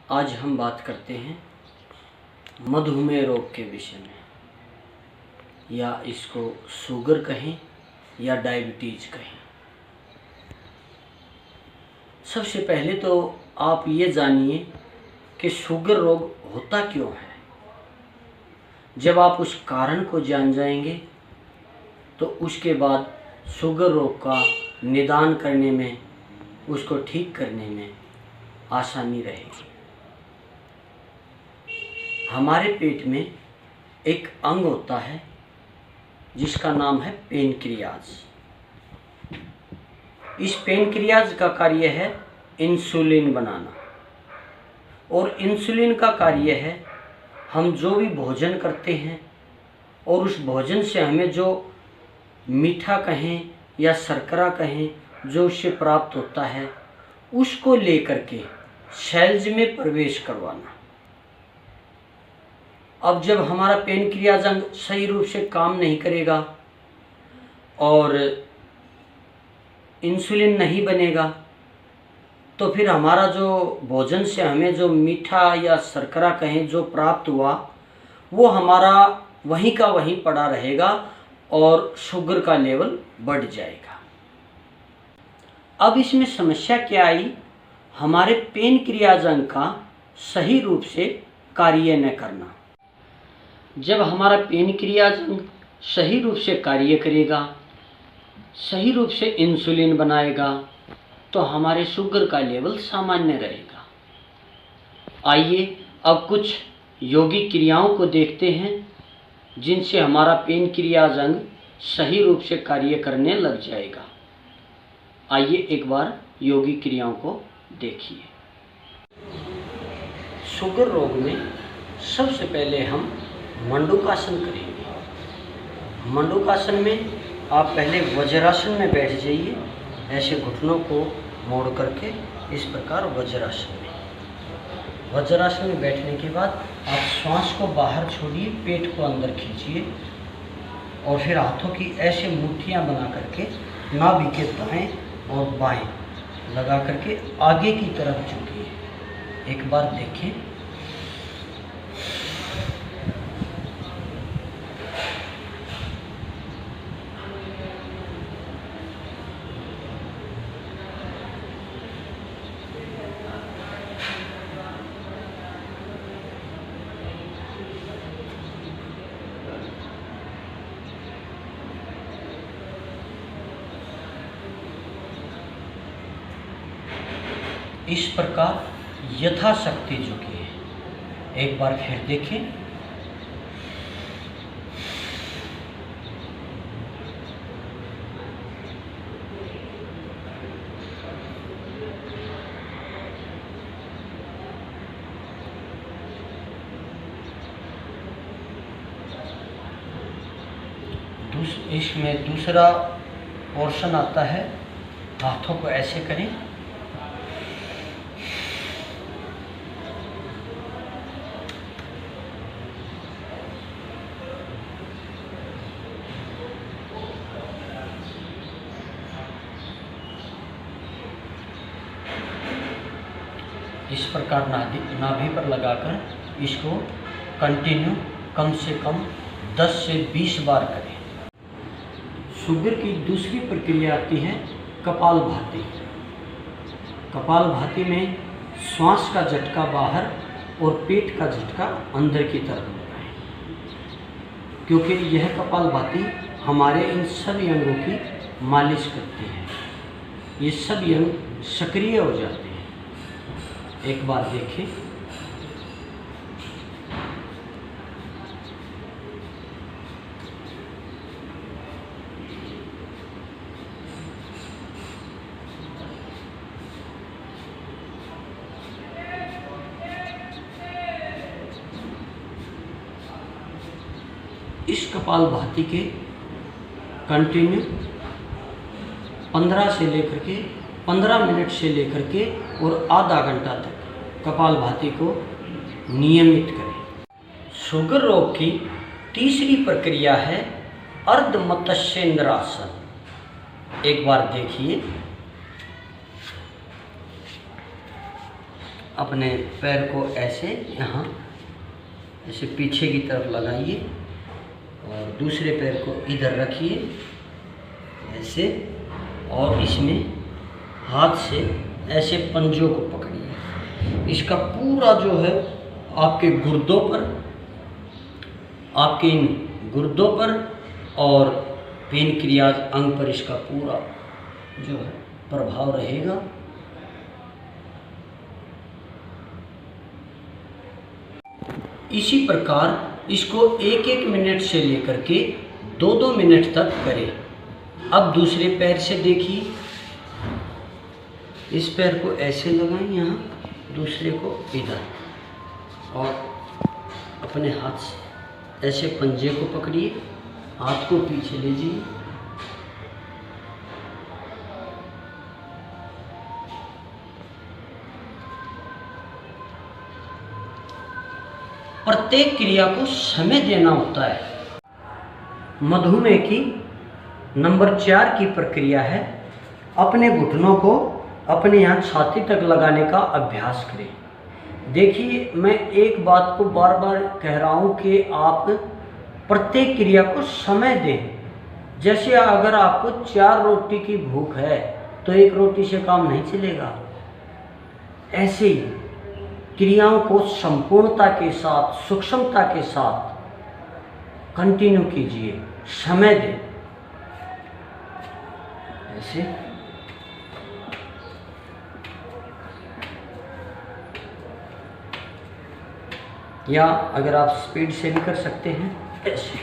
आज हम बात करते हैं मधुमेह रोग के विषय में, या इसको शुगर कहें या डायबिटीज कहें। सबसे पहले तो आप ये जानिए कि शुगर रोग होता क्यों है। जब आप उस कारण को जान जाएंगे तो उसके बाद शुगर रोग का निदान करने में, उसको ठीक करने में आसानी रहेगी। हमारे पेट में एक अंग होता है जिसका नाम है पेनक्रियाज। इस पेनक्रियाज का कार्य है इंसुलिन बनाना, और इंसुलिन का कार्य है हम जो भी भोजन करते हैं और उस भोजन से हमें जो मीठा कहें या शर्करा कहें जो उससे प्राप्त होता है, उसको लेकर के सेल्स में प्रवेश करवाना। अब जब हमारा पेनक्रियाज अंग सही रूप से काम नहीं करेगा और इंसुलिन नहीं बनेगा, तो फिर हमारा जो भोजन से हमें जो मीठा या शर्करा कहें जो प्राप्त हुआ, वो हमारा वहीं का वहीं पड़ा रहेगा और शुगर का लेवल बढ़ जाएगा। अब इसमें समस्या क्या आई? हमारे पेनक्रियाज अंग का सही रूप से कार्य न करना। जब हमारा पेनक्रियाज अंग सही रूप से कार्य करेगा, सही रूप से इंसुलिन बनाएगा, तो हमारे शुगर का लेवल सामान्य रहेगा। आइए अब कुछ योगिक क्रियाओं को देखते हैं जिनसे हमारा पेनक्रियाज अंग सही रूप से कार्य करने लग जाएगा। आइए एक बार योगिक क्रियाओं को देखिए। शुगर रोग में सबसे पहले हम मंडूकासन करेंगे। मंडूकासन में आप पहले वज्रासन में बैठ जाइए, ऐसे घुटनों को मोड़ करके इस प्रकार वज्रासन में। वज्रासन में बैठने के बाद आप श्वास को बाहर छोड़िए, पेट को अंदर खींचिए और फिर हाथों की ऐसे मुट्ठियाँ बना करके नाभि के दाएं और बाएं लगा करके आगे की तरफ झुकिए। एक बार देखें। इस प्रकार यथाशक्ति झुकिए। एक बार फिर देखें। इसमें दूसरा पोर्शन आता है, हाथों को ऐसे करें, इस प्रकार नाभि पर लगाकर इसको कंटिन्यू कम से कम 10 से 20 बार करें। शुगर की दूसरी प्रक्रिया आती है कपालभाति। कपालभाति में श्वास का झटका बाहर और पेट का झटका अंदर की तरफ लगाएं, क्योंकि यह कपालभाति हमारे इन सभी अंगों की मालिश करती है। ये सभी अंग सक्रिय हो जाते हैं। एक बार देखें। इस कपालभाति के कंटिन्यू 15 मिनट से लेकर के और आधा घंटा तक कपालभाति को नियमित करें। शुगर रोग की तीसरी प्रक्रिया है अर्ध मत्स्येंद्रासन। एक बार देखिए। अपने पैर को ऐसे यहाँ ऐसे पीछे की तरफ लगाइए और दूसरे पैर को इधर रखिए ऐसे, और इसमें हाथ से ऐसे पंजों को पकड़िए। इसका पूरा जो है आपके गुर्दों पर, आपके इन गुर्दों पर और पेनक्रियाज अंग पर इसका पूरा जो है प्रभाव रहेगा। इसी प्रकार इसको 1-1 मिनट से लेकर के 2-2 मिनट तक करें। अब दूसरे पैर से देखिए, इस पैर को ऐसे लगाएं यहाँ, दूसरे को इधर, और अपने हाथ से ऐसे पंजे को पकड़िए, हाथ को पीछे लीजिए। प्रत्येक क्रिया को समय देना होता है। मधुमेह की नंबर 4 की प्रक्रिया है, अपने घुटनों को अपने यहाँ छाती तक लगाने का अभ्यास करें। देखिए, मैं एक बात को बार बार कह रहा हूँ कि आप प्रत्येक क्रिया को समय दें। जैसे अगर आपको 4 रोटी की भूख है तो 1 रोटी से काम नहीं चलेगा। ऐसे ही क्रियाओं को संपूर्णता के साथ, सूक्ष्मता के साथ कंटिन्यू कीजिए, समय दें। ऐसे या अगर आप स्पीड से भी कर सकते हैं ऐसे।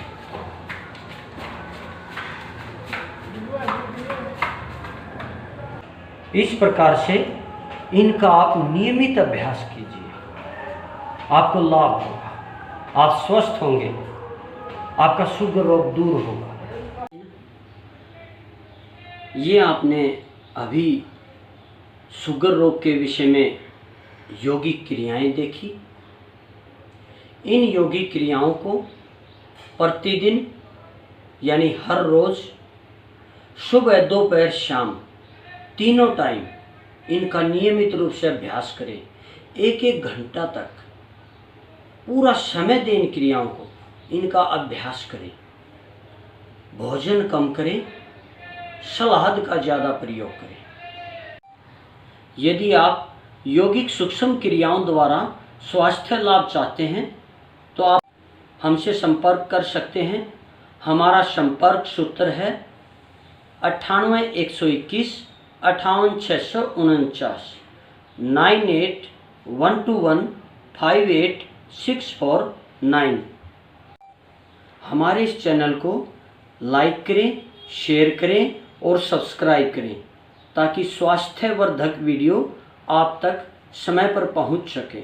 इस प्रकार से इनका आप नियमित अभ्यास कीजिए, आपको लाभ होगा, आप स्वस्थ होंगे, आपका शुगर रोग दूर होगा। ये आपने अभी शुगर रोग के विषय में योगिक क्रियाएं देखी। इन योगिक क्रियाओं को प्रतिदिन यानी हर रोज़ सुबह, दोपहर, शाम तीनों टाइम इनका नियमित रूप से अभ्यास करें। 1-1 घंटा तक पूरा समय दें इन क्रियाओं को, इनका अभ्यास करें। भोजन कम करें, सलाद का ज़्यादा प्रयोग करें। यदि आप यौगिक सूक्ष्म क्रियाओं द्वारा स्वास्थ्य लाभ चाहते हैं तो आप हमसे संपर्क कर सकते हैं। हमारा संपर्क सूत्र है 98-121 58-649 98-121-58-649। हमारे इस चैनल को लाइक करें, शेयर करें और सब्सक्राइब करें ताकि स्वास्थ्यवर्धक वीडियो आप तक समय पर पहुंच सके।